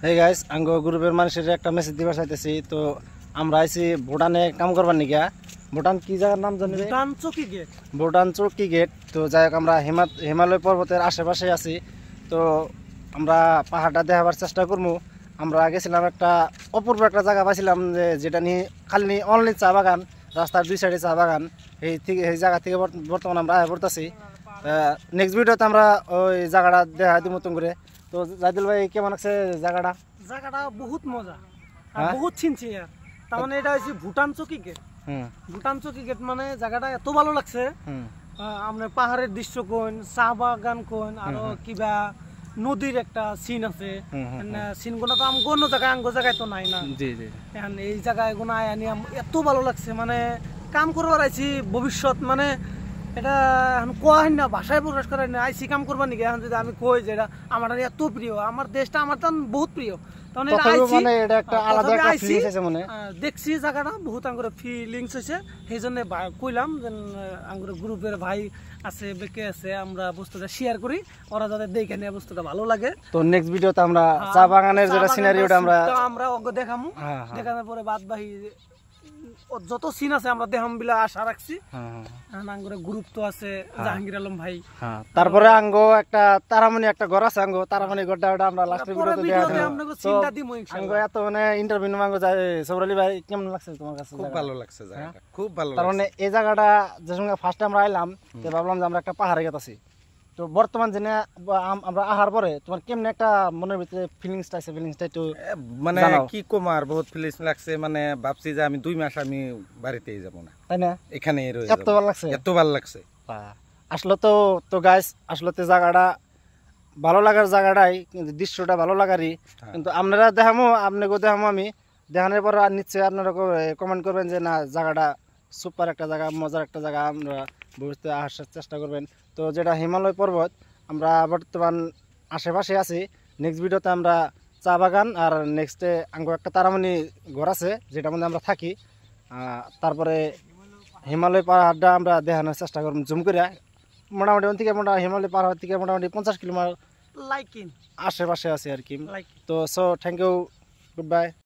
Hey guys, আঙ্গো গ্রুপের মানুষের একটা মেসেজ দিবার চাইতেছি। তো আমরা আইছি ভুটানে কাম করবার নিগা। ভুটান কি জায়গার নাম জানি? ভুটান চৌকি গেট। ভুটান চৌকি গেট। তো যাই হোক আমরা হিমালয় পর্বতের আশেপাশে আছি। তো আমরা পাহাড়টা দেখাবার চেষ্টা করবো। আমরা গেছিলাম একটা অপূর্ব একটা জায়গা পাইছিলাম যেটা নিয়ে খালি অনলি চা বাগান, রাস্তার দুই সাইডে চা বাগান। এই জায়গা থেকে বর্তমানে আমরা আয়া পড়তেছি। নেক্সট ভিডিওতে আমরা ওই জায়গাটা দেখা দিব মতন করে। তো জাইদুল ভাই কেমন আছে জায়গাটা? জায়গাটা বহুত মজা আর বহুত চিনছি আর তার মানে এটা হচ্ছে ভুটান চৌকি গেট। ভুটান চৌকি গেট মানে জায়গাটা এত ভালো লাগছে। আমরা পাহাড়ের দৃশ্য কোন, চা বাগান কোন, আর কিবা নদীর একটা সিন আছে। সিন গুলো তো আমগো অন্য জায়গায় আঙ্গো জায়গায় তো নাই না। জি জি। এখন এই জায়গায় গুলো আনি এত ভালো লাগছে, মানে কাম করবার আইছি ভবিষ্যৎ, মানে এটা এখন কোয়া না, ভাষায় প্রকাশ করার না। আইসি কাম করবার নাকি এখন যদি আমি কই যে এটা আমার এত প্রিয়, আমার দেশটা আমার তো বহুত প্রিয়, তখন এটা আইছি এটা একটা আলাদা একটা ফিলিংস আছে মনে। দেখছি জায়গাটা বহুত আঙ্গুরে ফিলিংস হইছে, সেই জন্য কইলাম যে আঙ্গুরে গ্রুপের ভাই আছে বেকে আছে, আমরা বস্তুটা শেয়ার করি, ওরা যাতে দেখে নেয় বস্তুটা ভালো লাগে। তো নেক্সট ভিডিওতে আমরা চা বাগানের যেটা সিনারিওটা আমরা ওকে দেখামু। দেখানোর পরে বাদ বাকি যত সিন আছে আমরা দেখাম বিলা আশা রাখছি। আঙ্গুরে গ্রুপ তো আছে জাহাঙ্গীর আলম ভাই। তারপরে আঙ্গো একটা তারামণি একটা ঘর আছে, আঙ্গো তারামণি ঘরটা ওটা আমরা লাস্টের ভিডিওতে দেখাবো। আঙ্গো এত মানে ইন্টারভিউ আঙ্গো যায়। সৌরালি ভাই কেমন লাগছে তোমার কাছে? খুব ভালো লাগছে জায়গাটা, খুব ভালো লাগছে। তার মানে এই জায়গাটা যে সঙ্গে ফার্স্ট আমরা আইলাম, তো ভাবলাম যে আমরা একটা পাহাড়ে গেছি। তো বর্তমান জেনে আমরা আহার পরে তোমার কেমন একটা মনের ভিতরে ফিলিংসটা আছে? ফিলিংসটা একটু মানে কি কমার বহুত ফিলিংস লাগছে, মানে ভাবছি যে আমি 2 মাস আমি বাড়িতেই যাব না, তাই না? এখানে এত ভালো লাগছে, এত ভালো লাগছে আসলে। তো গাইস আসলে তো জায়গাটা ভালো লাগার জায়গাটাই, কিন্তু দৃশ্যটা ভালো লাগারই। কিন্তু আপনারা দেখামো, আপনাকেও দেখামো আমি। দেখানোর পর নিশ্চয়ই আপনারা কমেন্ট করবেন যে না জায়গাটা সুপার একটা জায়গা, মজার একটা জায়গা, আমরা ভবিষ্যতে আসার চেষ্টা করবেন। তো যেটা হিমালয় পর্বত, আমরা বর্তমান আশেপাশে আছি। নেক্সট ভিডিওতে আমরা চা বাগান আর নেক্সটে আঙ্গো একটা তারামণি ঘর আছে যেটার মধ্যে আমরা থাকি। তারপরে হিমালয় পাহাড়টা আমরা দেখানোর চেষ্টা করব জুম করে। মোটামুটি থেকে হিমালয় পাহাড় থেকে মোটামুটি 50 কিলোমিটার আশেপাশে আছে আর কি। তো so thank you, good bye.